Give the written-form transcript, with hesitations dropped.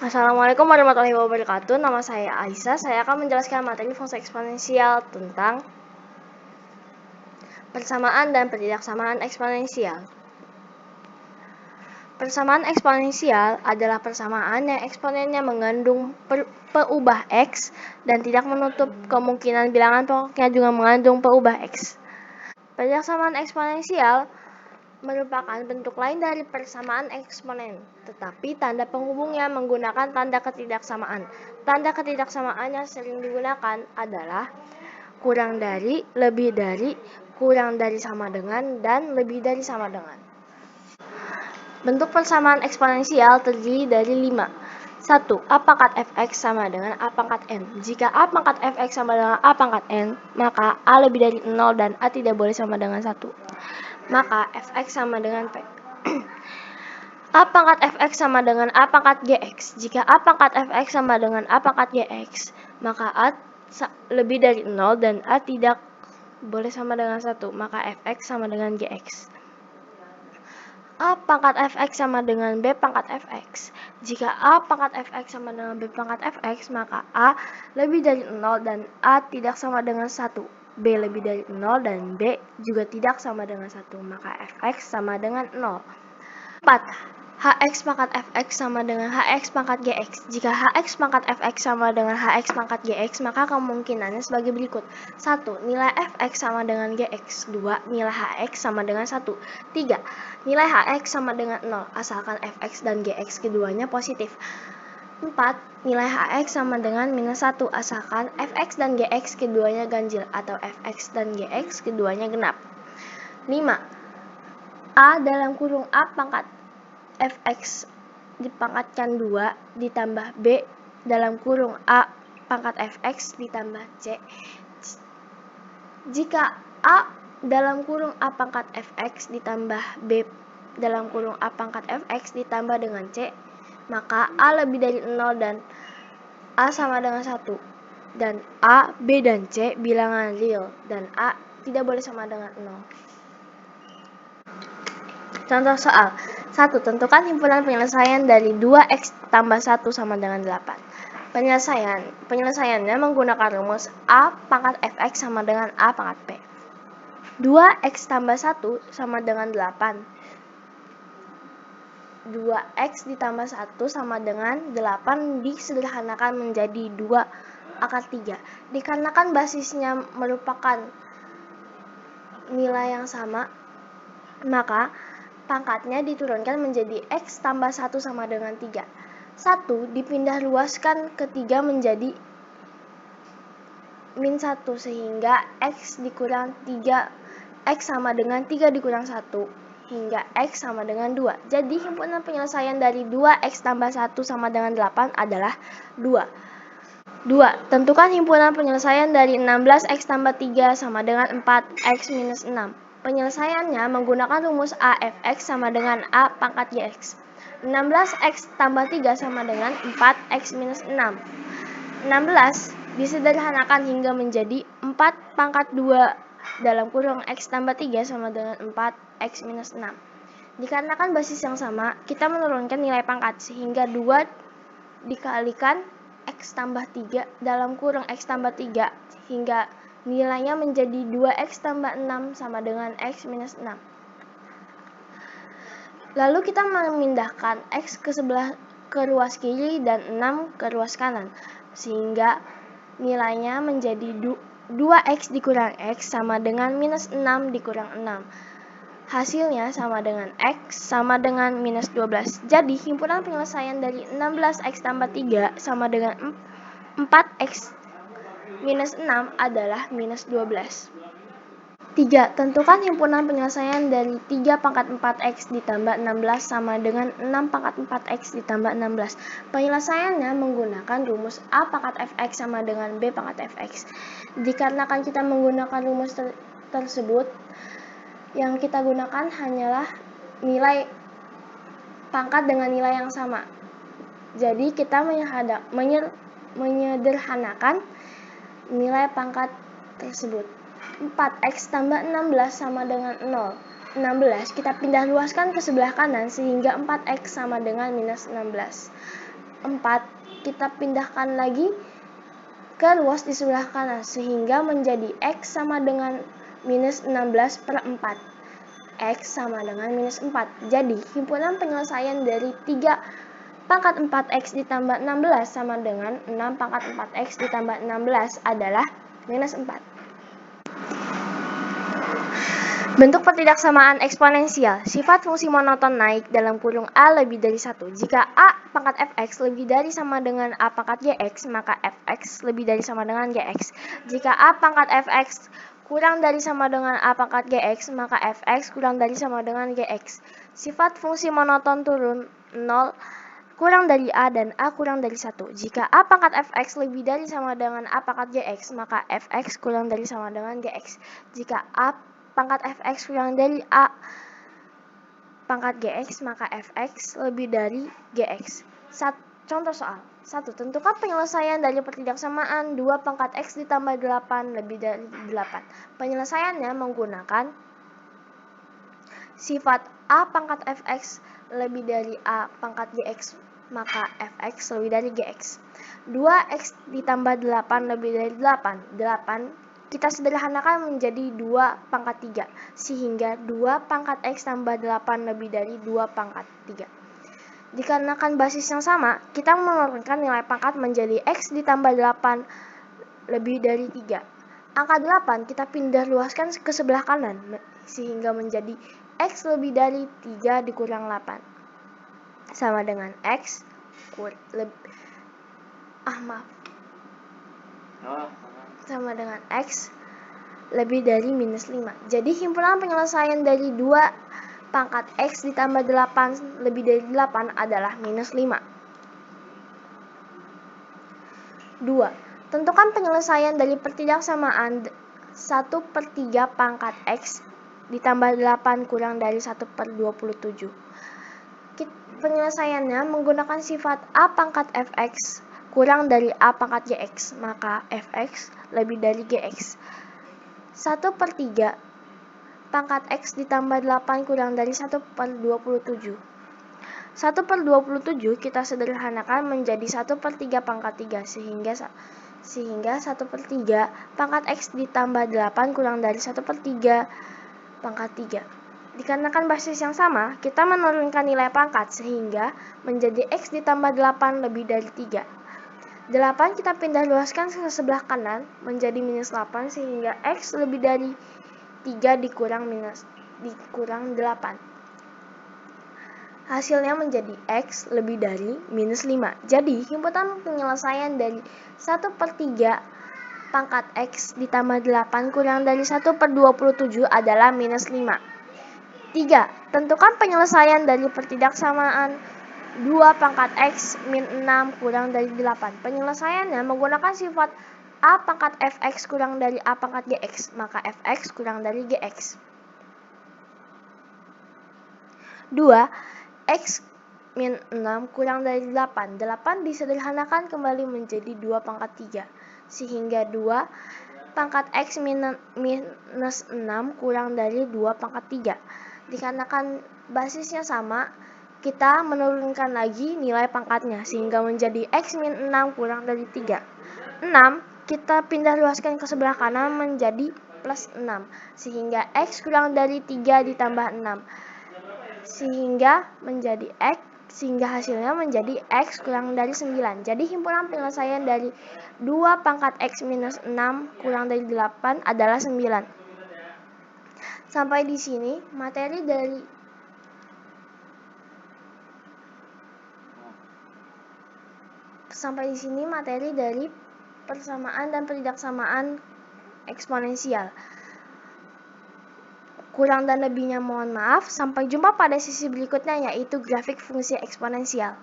Assalamualaikum warahmatullahi wabarakatuh. Nama saya Aisyah. Saya akan menjelaskan materi fungsi eksponensial tentang persamaan dan ketidaksamaan eksponensial. Persamaan eksponensial adalah persamaan yang eksponennya mengandung peubah X dan tidak menutup kemungkinan bilangan pokoknya juga mengandung peubah X. Ketidaksamaan eksponensial merupakan bentuk lain dari persamaan eksponen, tetapi tanda penghubungnya menggunakan tanda ketidaksamaan. Tanda ketidaksamaan yang sering digunakan adalah kurang dari, lebih dari, kurang dari sama dengan, dan lebih dari sama dengan. Bentuk persamaan eksponensial terdiri dari 5. 1. A pangkat fx sama dengan A pangkat n. Jika A pangkat fx sama dengan A pangkat n, maka A lebih dari 0 dan A tidak boleh sama dengan 1. Maka fx sama dengan P. A pangkat fx sama dengan A pangkat gx. Jika A pangkat fx sama dengan A pangkat gx, maka A lebih dari 0 dan A tidak boleh sama dengan 1. Maka fx sama dengan gx. A pangkat fx sama dengan B pangkat fx. Jika A pangkat fx sama dengan B pangkat fx, maka A lebih dari 0 dan A tidak sama dengan 1. B lebih dari 0 dan B juga tidak sama dengan 1. Maka fx sama dengan 0. 4. Hx pangkat fx sama dengan hx pangkat gx. Jika hx pangkat fx sama dengan hx pangkat gx, maka kemungkinannya sebagai berikut. 1. Nilai fx sama dengan gx. 2. Nilai hx sama dengan 1. 3. Nilai hx sama dengan 0, asalkan fx dan gx keduanya positif. 4. Nilai hx sama dengan minus 1, asalkan fx dan gx keduanya ganjil atau fx dan gx keduanya genap. 5. A dalam kurung A pangkat fx dipangkatkan 2 ditambah B dalam kurung A pangkat fx ditambah C. Jika A dalam kurung A pangkat fx ditambah B dalam kurung A pangkat fx ditambah dengan C, maka A lebih dari 0 dan A sama dengan 1. Dan A, B, dan C bilangan real dan A tidak boleh sama dengan 0. Contoh soal 1. Tentukan himpunan penyelesaian dari 2x tambah 1 sama dengan 8. Penyelesaiannya menggunakan rumus A pangkat fx sama dengan A pangkat p. 2x tambah 1 sama dengan 8. 2x ditambah 1 sama dengan 8 disederhanakan menjadi 2 akar 3. Dikarenakan basisnya merupakan nilai yang sama, maka pangkatnya diturunkan menjadi x tambah 1 sama dengan 3. 1 dipindah luaskan ke 3 menjadi min 1 sehingga x dikurang 3, x sama dengan 3 dikurang 1 hingga x sama dengan 2. Jadi himpunan penyelesaian dari 2x tambah 1 sama dengan 8 adalah 2. 2. Tentukan himpunan penyelesaian dari 16x tambah 3 sama dengan 4x minus 6. Penyelesaiannya menggunakan rumus A fx sama dengan A pangkat gx. 16x tambah 3 sama dengan 4x minus 6. 16 disederhanakan hingga menjadi 4 pangkat 2 dalam kurung x tambah 3 sama dengan 4x minus 6. Dikarenakan basis yang sama, kita menurunkan nilai pangkat sehingga 2 dikalikan x tambah 3 dalam kurung x tambah 3 hingga nilainya menjadi 2x tambah 6 sama dengan x minus 6. Lalu kita memindahkan x ke ruas kiri dan 6 ke ruas kanan, sehingga nilainya menjadi 2x dikurang x sama dengan minus 6 dikurang 6. Hasilnya sama dengan x sama dengan minus 12. Jadi himpunan penyelesaian dari 16x tambah 3 sama dengan 4x minus 6 adalah minus 12. 3. Tentukan himpunan penyelesaian dari 3 pangkat 4x ditambah 16 sama dengan 6 pangkat 4x ditambah 16. Penyelesaiannya menggunakan rumus A pangkat fx sama dengan B pangkat fx. Dikarenakan kita menggunakan rumus tersebut, yang kita gunakan hanyalah nilai pangkat dengan nilai yang sama. Jadi kita menyederhanakan nilai pangkat tersebut. 4x tambah 16 sama dengan 0. 16 kita pindah luaskan ke sebelah kanan sehingga 4x sama dengan minus 16. kita pindahkan lagi ke ruas di sebelah kanan, sehingga menjadi X sama dengan minus 16/4. X sama dengan minus 4. Jadi, himpunan penyelesaian dari 3 pangkat 4X ditambah 16 sama dengan 6 pangkat 4X ditambah 16 adalah minus 4. Bentuk pertidaksamaan eksponensial. Sifat fungsi monoton naik dalam kurung A lebih dari 1. Jika A pangkat fx lebih dari sama dengan A pangkat gx, maka fx lebih dari sama dengan gx. Jika A pangkat fx kurang dari sama dengan A pangkat gx, maka fx kurang dari sama dengan gx. Sifat fungsi monoton turun 0 kurang dari A dan A kurang dari 1. Jika A pangkat fx lebih dari sama dengan A pangkat gx, maka fx kurang dari sama dengan gx. Jika A pangkat fx kurang dari A pangkat gx, maka fx lebih dari gx. Contoh soal 1. Tentukan penyelesaian dari pertidaksamaan 2 pangkat x ditambah 8 lebih dari 8. Penyelesaiannya menggunakan sifat A pangkat fx lebih dari A pangkat gx, maka fx lebih dari gx. 2x ditambah 8 lebih dari 8. 8 kita sederhanakan menjadi 2 pangkat 3, sehingga 2 pangkat x tambah 8 lebih dari 2 pangkat 3. Dikarenakan basis yang sama, kita menurunkan nilai pangkat menjadi x ditambah 8 lebih dari 3. Angka 8 kita pindah luaskan ke sebelah kanan, sehingga menjadi x lebih dari 3 dikurang 8. Sama dengan x sama dengan x lebih dari minus 5. Jadi himpunan penyelesaian dari 2 pangkat x ditambah 8 lebih dari 8 adalah minus 5. 2. Tentukan penyelesaian dari pertidaksamaan 1/3 pangkat x ditambah 8 kurang dari 1/27. Penyelesaiannya menggunakan sifat A pangkat fx kurang dari A pangkat gx, maka fx lebih dari gx. 1/3 pangkat x ditambah 8 kurang dari 1/27. 1/27 kita sederhanakan menjadi 1/3 pangkat 3, sehingga 1/3 pangkat x ditambah 8 kurang dari 1/3 pangkat 3. Dikarenakan basis yang sama, kita menurunkan nilai pangkat sehingga menjadi x ditambah 8 lebih dari 3. 8 kita pindah luaskan ke sebelah kanan menjadi minus 8, sehingga x lebih dari 3 dikurang 8. Hasilnya menjadi x lebih dari minus 5. Jadi, himpunan penyelesaian dari 1/3 pangkat x ditambah 8 kurang dari 1/27 adalah minus 5. 3. Tentukan penyelesaian dari pertidaksamaan 2 pangkat x min 6 kurang dari 8. Penyelesaiannya menggunakan sifat A pangkat fx kurang dari A pangkat gx, maka fx kurang dari gx. 2. X min 6 kurang dari 8. 8 disederhanakan kembali menjadi 2 pangkat 3, sehingga 2 pangkat x minus 6 kurang dari 2 pangkat 3. Dikarenakan basisnya sama, kita menurunkan lagi nilai pangkatnya, sehingga menjadi x min 6 kurang dari 3. 6 kita pindah luaskan ke sebelah kanan menjadi plus 6, sehingga x kurang dari 3 ditambah 6. Sehingga hasilnya menjadi x kurang dari 9. Jadi himpunan penyelesaian dari 2 pangkat x minus 6 kurang dari 8 adalah 9. Sampai di sini materi dari persamaan dan pertidaksamaan eksponensial. Kurang dan lebihnya mohon maaf. Sampai jumpa pada sesi berikutnya, yaitu grafik fungsi eksponensial.